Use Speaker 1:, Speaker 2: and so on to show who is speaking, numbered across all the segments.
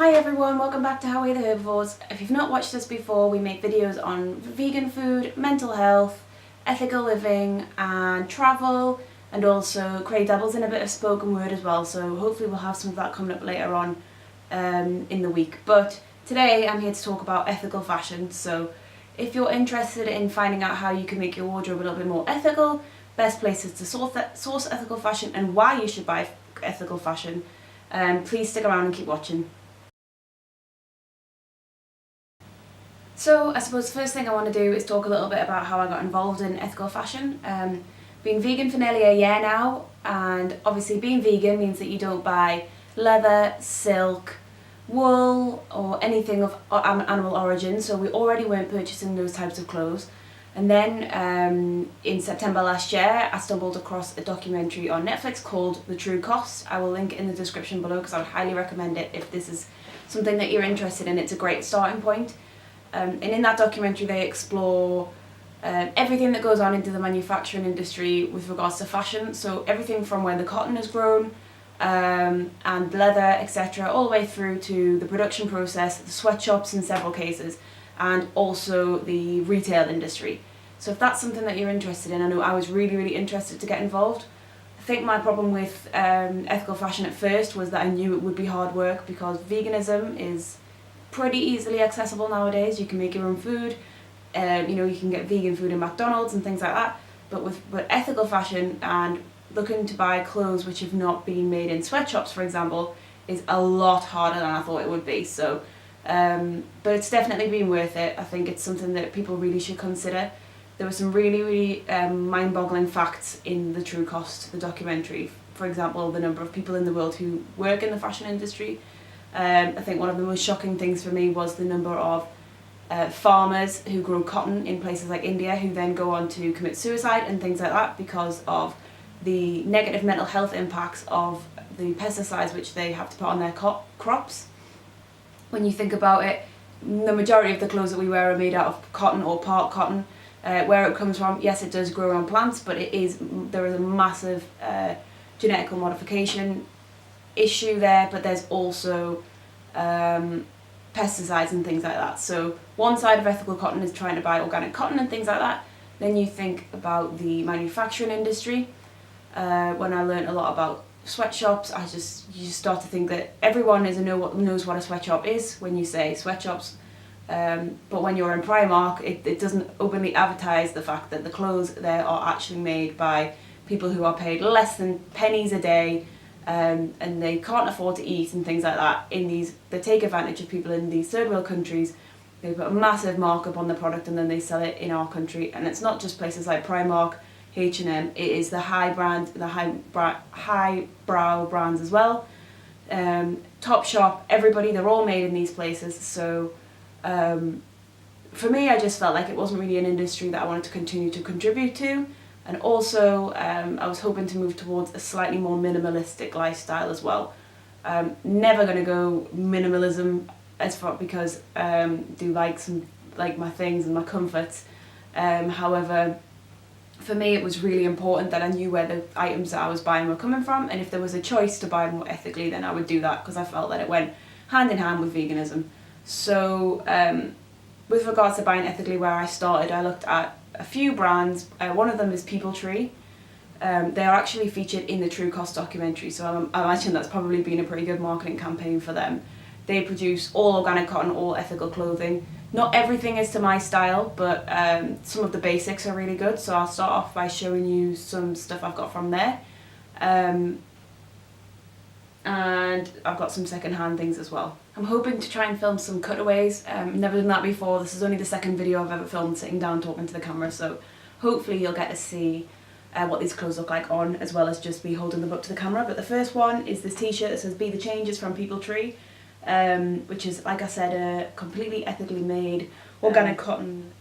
Speaker 1: Hi everyone, welcome back to Howay The Herbivores. If you've not watched us before, we make videos on vegan food, mental health, ethical living and travel, and also Craig dabbles in a bit of spoken word as well, so hopefully we'll have some of that coming up later on in the week. But today I'm here to talk about ethical fashion, so if you're interested in finding out how you can make your wardrobe a little bit more ethical, best places to source ethical fashion and why you should buy ethical fashion, please stick around and keep watching. So I suppose the first thing I want to do is talk a little bit about how I got involved in ethical fashion. Been vegan for nearly a year now, and obviously being vegan means that you don't buy leather, silk, wool or anything of animal origin, so we already weren't purchasing those types of clothes. And then in September last year I stumbled across a documentary on Netflix called The True Cost. I will link it in the description below because I would highly recommend it if this is something that you're interested in. It's a great starting point. And in that documentary they explore everything that goes on into the manufacturing industry with regards to fashion, so everything from when the cotton is grown and leather, etc., all the way through to the production process, the sweatshops in several cases, and also the retail industry. So if that's something that you're interested in, I know I was really interested to get involved. I think my problem with ethical fashion at first was that I knew it would be hard work because veganism is pretty easily accessible nowadays. You can make your own food, you can get vegan food in McDonald's and things like that, but with ethical fashion and looking to buy clothes which have not been made in sweatshops, for example, is a lot harder than I thought it would be. So but it's definitely been worth it. I think it's something that people really should consider. There were some really mind-boggling facts in The True Cost, the documentary. For example, the number of people in the world who work in the fashion industry. I think one of the most shocking things for me was the number of farmers who grow cotton in places like India who then go on to commit suicide and things like that because of the negative mental health impacts of the pesticides which they have to put on their crops. When you think about it, the majority of the clothes that we wear are made out of cotton or part cotton. Where it comes from, yes, it does grow on plants, but there is a massive genetic modification issue there, but there's also pesticides and things like that. So one side of ethical cotton is trying to buy organic cotton and things like that. Then you think about the manufacturing industry. When I learned a lot about sweatshops, you just start to think that everyone knows what a sweatshop is when you say sweatshops. But when you're in Primark, it doesn't openly advertise the fact that the clothes there are actually made by people who are paid less than pennies a day, and they can't afford to eat and things like that. They take advantage of people in these third world countries. They put a massive markup on the product and then they sell it in our country. And it's not just places like Primark, H&M. It is the highbrow brands as well. Topshop, everybody, they're all made in these places. So for me, I just felt like it wasn't really an industry that I wanted to continue to contribute to. And also, I was hoping to move towards a slightly more minimalistic lifestyle as well. Never going to go minimalism as far because do like my things and my comforts. However, for me it was really important that I knew where the items that I was buying were coming from, and if there was a choice to buy more ethically, then I would do that because I felt that it went hand in hand with veganism. So with regards to buying ethically, where I started, I looked at a few brands. One of them is People Tree. They are actually featured in the True Cost documentary, so I imagine that's probably been a pretty good marketing campaign for them. They produce all organic cotton, all ethical clothing. Not everything is to my style, but some of the basics are really good, so I'll start off by showing you some stuff I've got from there. And I've got some second-hand things as well. I'm hoping to try and film some cutaways. Never done that before. This is only the second video I've ever filmed sitting down talking to the camera, so hopefully you'll get to see what these clothes look like on, as well as just be holding them up to the camera. But the first one is this t-shirt that says "Be the Change." It's from People Tree, which is, like I said, a completely ethically made organic cotton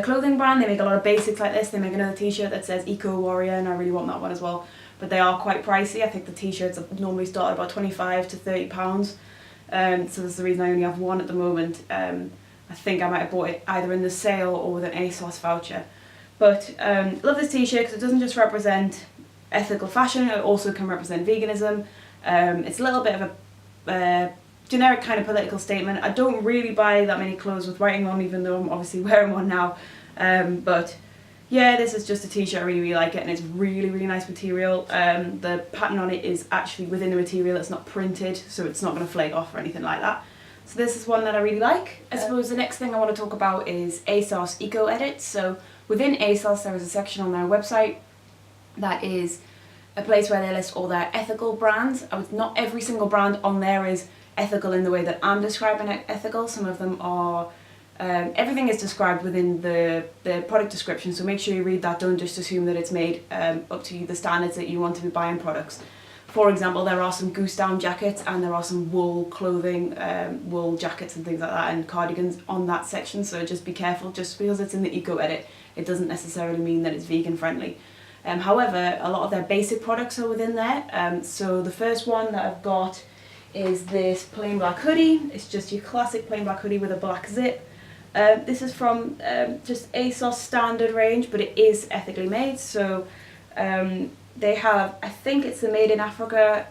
Speaker 1: clothing brand. They make a lot of basics like this. They make another t-shirt that says "Eco Warrior," and I really want that one as well. But they are quite pricey. I think the t-shirts normally start at about £25 to £30. So that's the reason I only have one at the moment. I think I might have bought it either in the sale or with an ASOS voucher. But love this t-shirt because it doesn't just represent ethical fashion, it also can represent veganism. It's a little bit of a generic kind of political statement. I don't really buy that many clothes with writing on, even though I'm obviously wearing one now. But yeah, this is just a t-shirt. I really like it, and it's really nice material. The pattern on it is actually within the material, it's not printed, so it's not going to flake off or anything like that. So this is one that I really like. I suppose the next thing I want to talk about is ASOS Eco Edits. So within ASOS there is a section on their website that is a place where they list all their ethical brands. Not every single brand on there is ethical in the way that I'm describing it ethical. Some of them are, everything is described within the product description, so make sure you read that. Don't just assume that it's made up to the standards that you want to be buying products. For example, there are some goose down jackets and there are some wool clothing, wool jackets and things like that, and cardigans on that section, so just be careful. Just because it's in the eco edit, it doesn't necessarily mean that it's vegan friendly. However, a lot of their basic products are within there. So the first one that I've got is this plain black hoodie. It's just your classic plain black hoodie with a black zip. This is from just ASOS standard range, but it is ethically made. So they have, I think it's the Made in Africa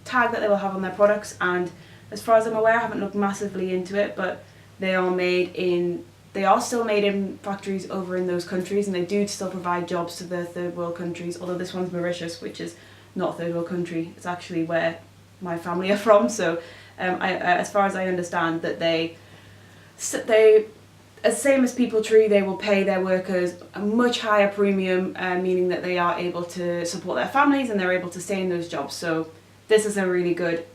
Speaker 1: tag that they will have on their products, and as far as I'm aware, I haven't looked massively into it, but they are still made in factories over in those countries, and they do still provide jobs to the third world countries, although this one's Mauritius, which is not a third world country. It's actually where my family are from, so as far as I understand, that they as same as People Tree, they will pay their workers a much higher premium, meaning that they are able to support their families and they're able to stay in those jobs. So this is a really good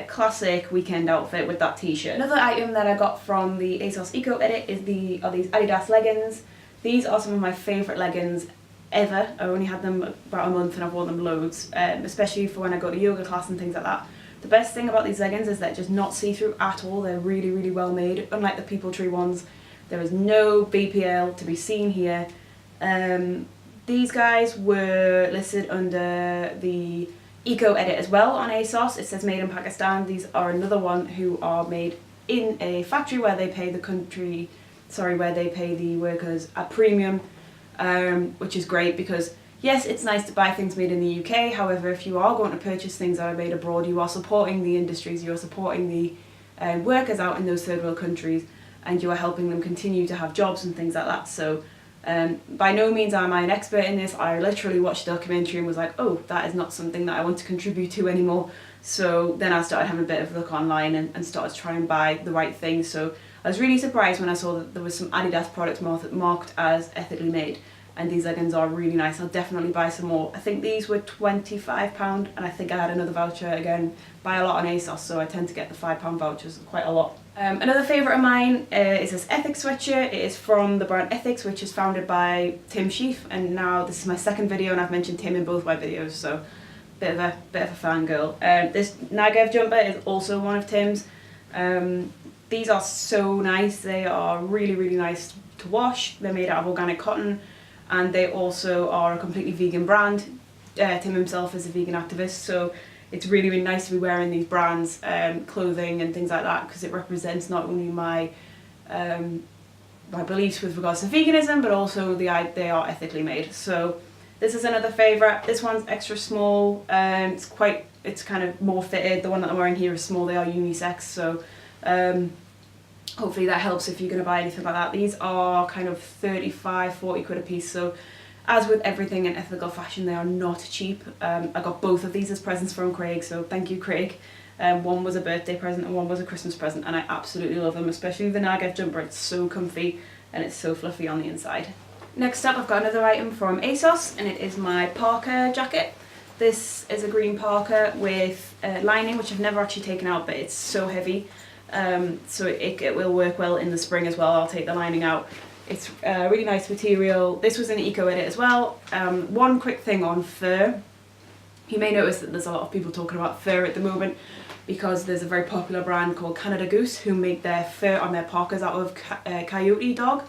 Speaker 1: classic weekend outfit with that t-shirt. Another item that I got from the ASOS Eco Edit is these Adidas leggings. These are some of my favourite leggings ever. I only had them about a month and I've worn them loads, especially for when I go to yoga class and things like that. The best thing about these leggings is they're just not see-through at all. They're really well made, unlike the People Tree ones. There is no BPL to be seen here. These guys were listed under the Eco Edit as well on ASOS. It says made in Pakistan. These are another one who are made in a factory where they pay the workers a premium, which is great because yes, it's nice to buy things made in the UK. However, if you are going to purchase things that are made abroad, you are supporting the industries, you are supporting the workers out in those third world countries, and you are helping them continue to have jobs and things like that. So by no means am I an expert in this. I literally watched the documentary and was like, oh, that is not something that I want to contribute to anymore. So then I started having a bit of a look online and started to try and buy the right things. So I was really surprised when I saw that there was some Adidas products marked as ethically made, and these leggings are really nice. I'll definitely buy some more. I think these were £25, and I think I had another voucher. Again, buy a lot on ASOS, so I tend to get the £5 vouchers quite a lot. Another favourite of mine is this Ethics sweatshirt. It is from the brand Ethics, which is founded by Tim Sheaf, and now this is my second video and I've mentioned Tim in both my videos, so bit of a fangirl. This Nagev jumper is also one of Tim's. These are so nice. They are really nice to wash. They're made out of organic cotton, and they also are a completely vegan brand. Tim himself is a vegan activist, so it's really nice to be wearing these brands, clothing and things like that, because it represents not only my beliefs with regards to veganism, but also they are ethically made. So this is another favourite. This one's extra small. It's kind of more fitted. The one that I'm wearing here is small. They are unisex, so hopefully that helps if you're going to buy anything like that. These are kind of 35-40 quid a piece, so as with everything in ethical fashion, they are not cheap. I got both of these as presents from Craig, so thank you, Craig. One was a birthday present and one was a Christmas present, and I absolutely love them, especially the Nagev jumper. It's so comfy and it's so fluffy on the inside. Next up, I've got another item from ASOS, and it is my parka jacket. This is a green parka with lining, which I've never actually taken out, but it's so heavy. So it will work well in the spring as well. I'll take the lining out. It's really nice material. This was an Eco Edit as well. One quick thing on fur. You may notice that there's a lot of people talking about fur at the moment because there's a very popular brand called Canada Goose who make their fur on their parkas out of coyote dog.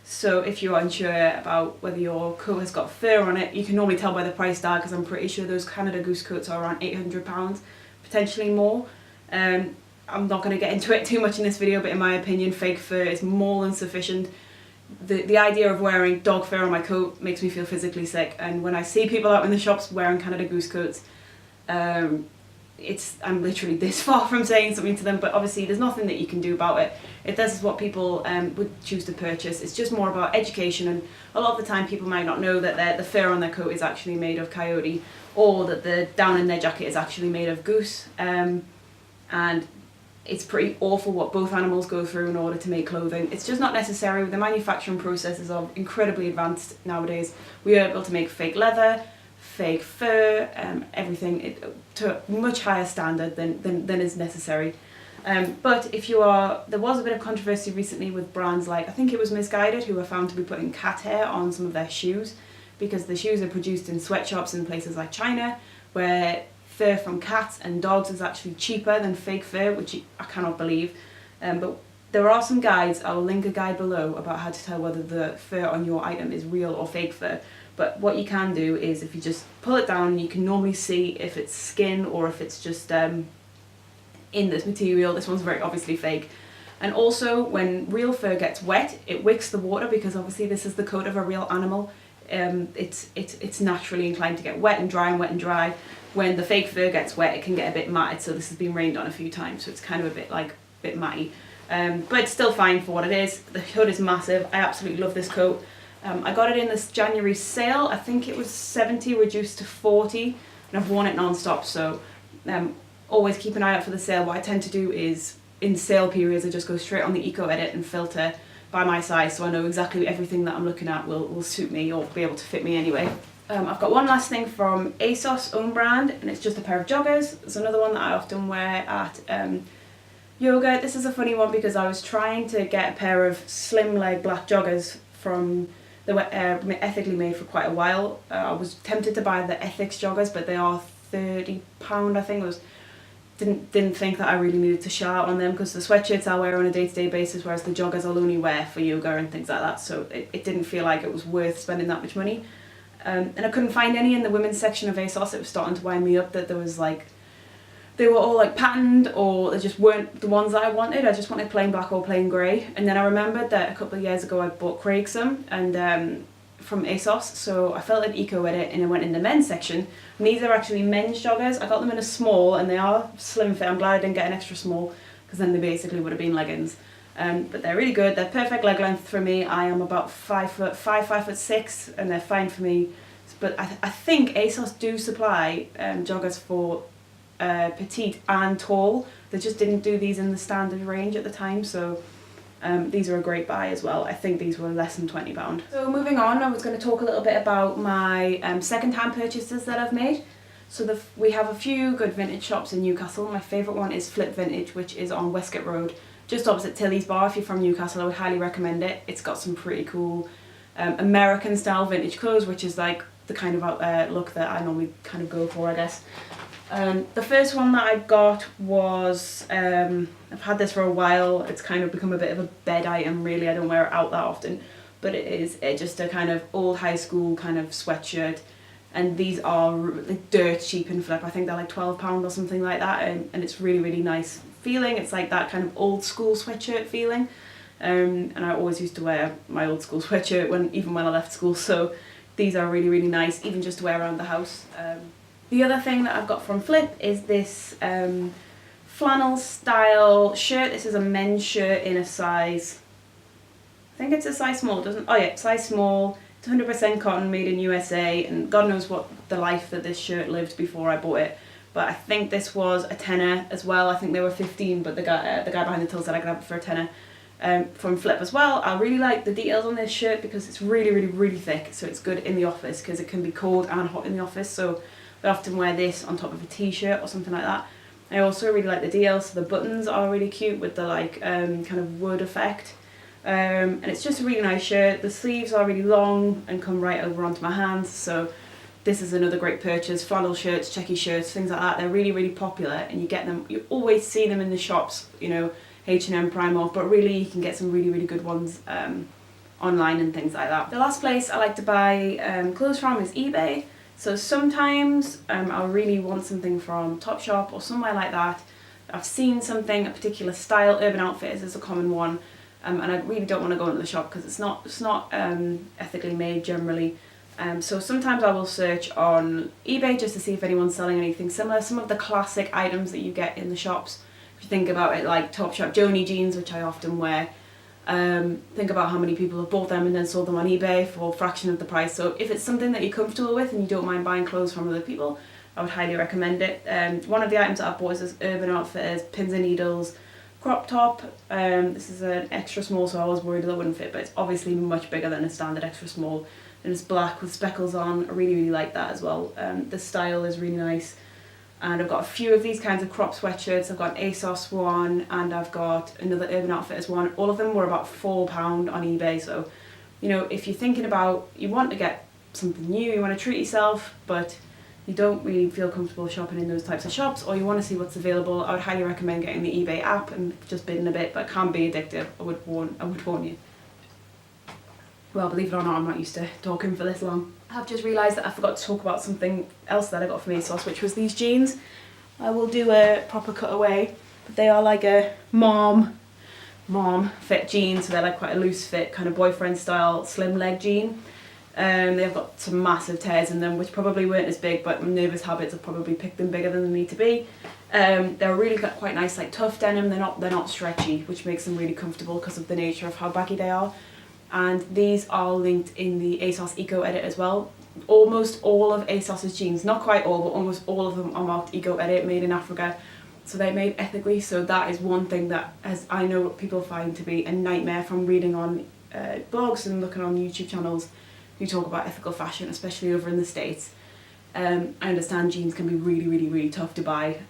Speaker 1: So if you're unsure about whether your coat has got fur on it, you can normally tell by the price tag, because I'm pretty sure those Canada Goose coats are around £800, potentially more. I'm not going to get into it too much in this video, but in my opinion, fake fur is more than sufficient. The idea of wearing dog fur on my coat makes me feel physically sick, and when I see people out in the shops wearing Canada Goose coats, I'm literally this far from saying something to them, but obviously there's nothing that you can do about it. If this is what people would choose to purchase, it's just more about education, and a lot of the time people might not know that the fur on their coat is actually made of coyote, or that the down in their jacket is actually made of goose, and it's pretty awful what both animals go through in order to make clothing. It's just not necessary. The manufacturing processes are incredibly advanced nowadays. We are able to make fake leather, fake fur, everything to a much higher standard than is necessary. But if you are, there was a bit of controversy recently with brands like, I think it was Misguided, who were found to be putting cat hair on some of their shoes, because the shoes are produced in sweatshops in places like China, where fur from cats and dogs is actually cheaper than fake fur, which I cannot believe. But there are some guides, I will link a guide below, about how to tell whether the fur on your item is real or fake fur. But what you can do is, if you just pull it down, you can normally see if it's skin or if it's just in this material. This one's very obviously fake. And also, when real fur gets wet, it wicks the water, because obviously this is the coat of a real animal. It's naturally inclined to get wet and dry and wet and dry. When the fake fur gets wet, it can get a bit matted, so this has been rained on a few times, so it's kind of a bit matty. But it's still fine for what it is. The hood is massive. I absolutely love this coat. I got it in this January sale. I think it was 70 reduced to 40, and I've worn it non-stop, so always keep an eye out for the sale. What I tend to do is, in sale periods, I just go straight on the Eco Edit and filter by my size, so I know exactly everything that I'm looking at will suit me or be able to fit me anyway. I've got one last thing from ASOS own brand, and it's just a pair of joggers. It's another one that I often wear at yoga. This is a funny one because I was trying to get a pair of slim leg black joggers from they were ethically made for quite a while. I was tempted to buy the Ethics joggers, but they are £30, I think. Didn't think that I really needed to shell out on them, because the sweatshirts I wear on a day-to-day basis, whereas the joggers I'll only wear for yoga and things like that, so it didn't feel like it was worth spending that much money. And I couldn't find any in the women's section of ASOS. It was starting to wind me up that there was they were all like patterned, or they just weren't the ones that I wanted. I just wanted plain black or plain grey. And then I remembered that a couple of years ago I bought Craig some, and from ASOS, so I felt an Eco Edit and I went in the men's section. And these are actually men's joggers. I got them in a small, and they are slim fit. I'm glad I didn't get an extra small, because then they basically would have been leggings. But they're really good. They're perfect leg length for me. I am about 5'5", 5'6", and they're fine for me. But I think ASOS do supply joggers for petite and tall. They just didn't do these in the standard range at the time, so these are a great buy as well. I think these were less than £20. So moving on, I was going to talk a little bit about my second-hand purchases that I've made. So we have a few good vintage shops in Newcastle. My favourite one is Flip Vintage, which is on Westgate Road, just opposite Tilly's Bar. If you're from Newcastle, I would highly recommend it. It's got some pretty cool American style vintage clothes, which is like the kind of look that I normally kind of go for, I guess. The first one that I got was, I've had this for a while. It's kind of become a bit of a bed item, really. I don't wear it out that often, but it's just a kind of old high school kind of sweatshirt. And these are like dirt cheap in Flip. I think they're like £12 or something like that, and it's really, really nice feeling. It's like that kind of old school sweatshirt feeling. And I always used to wear my old school sweatshirt even when I left school, so these are really, really nice, even just to wear around the house. The other thing that I've got from Flip is this flannel style shirt. This is a men's shirt in a size, I think it's a size small, size small. It's 100% cotton, made in USA, and God knows what the life that this shirt lived before I bought it. But I think this was a tenner as well. I think they were 15, but the guy behind the till said I could have it for a tenner. From Flip as well. I really like the details on this shirt because it's really, really, really thick, so it's good in the office because it can be cold and hot in the office, so I often wear this on top of a t-shirt or something like that. I also really like the details, so the buttons are really cute with the kind of wood effect, and it's just a really nice shirt. The sleeves are really long and come right over onto my hands, so this is another great purchase. Flannel shirts, checky shirts, things like that, they're really, really popular, and you always see them in the shops, H&M, Primark, but really you can get some really, really good ones online and things like that. The last place I like to buy clothes from is eBay. So sometimes I'll really want something from Topshop or somewhere like that. I've seen something, a particular style. Urban Outfitters is a common one, and I really don't want to go into the shop because it's not ethically made generally. So sometimes I will search on eBay just to see if anyone's selling anything similar. Some of the classic items that you get in the shops, if you think about it, like Topshop Joni jeans, which I often wear, think about how many people have bought them and then sold them on eBay for a fraction of the price. So if it's something that you're comfortable with and you don't mind buying clothes from other people, I would highly recommend it. One of the items that I've bought is this Urban Outfitters pins and needles crop top. This is an extra small, so I was worried that it wouldn't fit, but it's obviously much bigger than a standard extra small. And it's black with speckles on. I really like that as well. The style is really nice. And I've got a few of these kinds of crop sweatshirts. I've got an ASOS one and I've got another Urban Outfitters one. All of them were about £4 on eBay. So, you know, if you're thinking about, you want to get something new, you want to treat yourself, but you don't really feel comfortable shopping in those types of shops, or you want to see what's available, I would highly recommend getting the eBay app and just bidding a bit, but it can be addictive. I would warn you. Well, believe it or not, I'm not used to talking for this long. I've just realised that I forgot to talk about something else that I got from ASOS, which was these jeans. I will do a proper cutaway, but they are like a mom fit jeans, so they're like quite a loose fit, kind of boyfriend style, slim leg jean. They've got some massive tears in them, which probably weren't as big, but nervous habits have probably picked them bigger than they need to be. They're really quite nice, like tough denim. They're not stretchy, which makes them really comfortable because of the nature of how baggy they are. And these are linked in the ASOS Eco Edit as well. Almost all of ASOS's jeans, not quite all, but almost all of them are marked Eco Edit, made in Africa. So they're made ethically, so that is one thing that, as I know, people find to be a nightmare from reading on blogs and looking on YouTube channels who talk about ethical fashion, especially over in the States. I understand jeans can be really tough to buy,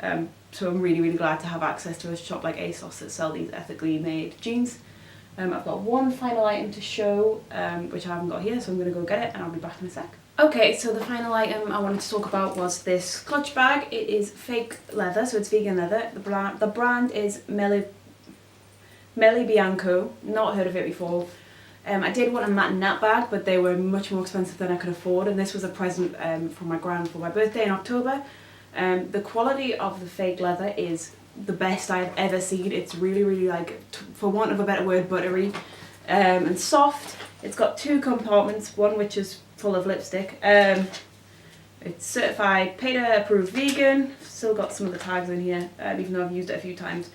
Speaker 1: so I'm really glad to have access to a shop like ASOS that sell these ethically made jeans. I've got one final item to show, which I haven't got here, so I'm going to go get it and I'll be back in a sec. Okay, so the final item I wanted to talk about was this clutch bag. It is fake leather, so it's vegan leather. The brand is Melie Bianco, not heard of it before. I did want a matte nap bag, but they were much more expensive than I could afford, and this was a present from my gran for my birthday in October. The quality of the fake leather is the best I've ever seen. It's really like, for want of a better word, buttery and soft. It's got two compartments, one which is full of lipstick. It's certified PETA approved vegan. Still got some of the tags in here, even though I've used it a few times.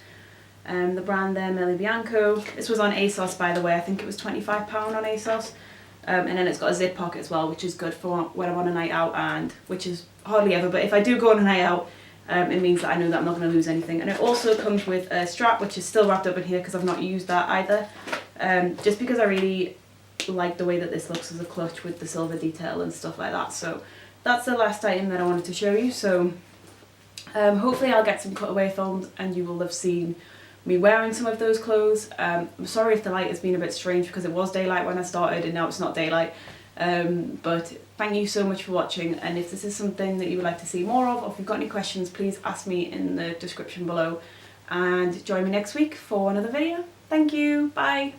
Speaker 1: The brand there, Melie Bianco. This was on ASOS, by the way. I think it was £25 on ASOS. And then it's got a zip pocket as well, which is good for when I'm on a night out, and which is hardly ever, but if I do go on a night out, it means that I know that I'm not going to lose anything. And it also comes with a strap, which is still wrapped up in here because I've not used that either. Just because I really like the way that this looks as a clutch with the silver detail and stuff like that. So that's the last item that I wanted to show you. So hopefully I'll get some cutaway filmed and you will have seen me wearing some of those clothes. I'm sorry if the light has been a bit strange because it was daylight when I started and now it's not daylight. But thank you so much for watching, and if this is something that you would like to see more of, or if you've got any questions, please ask me in the description below, and join me next week for another video. Thank you, bye!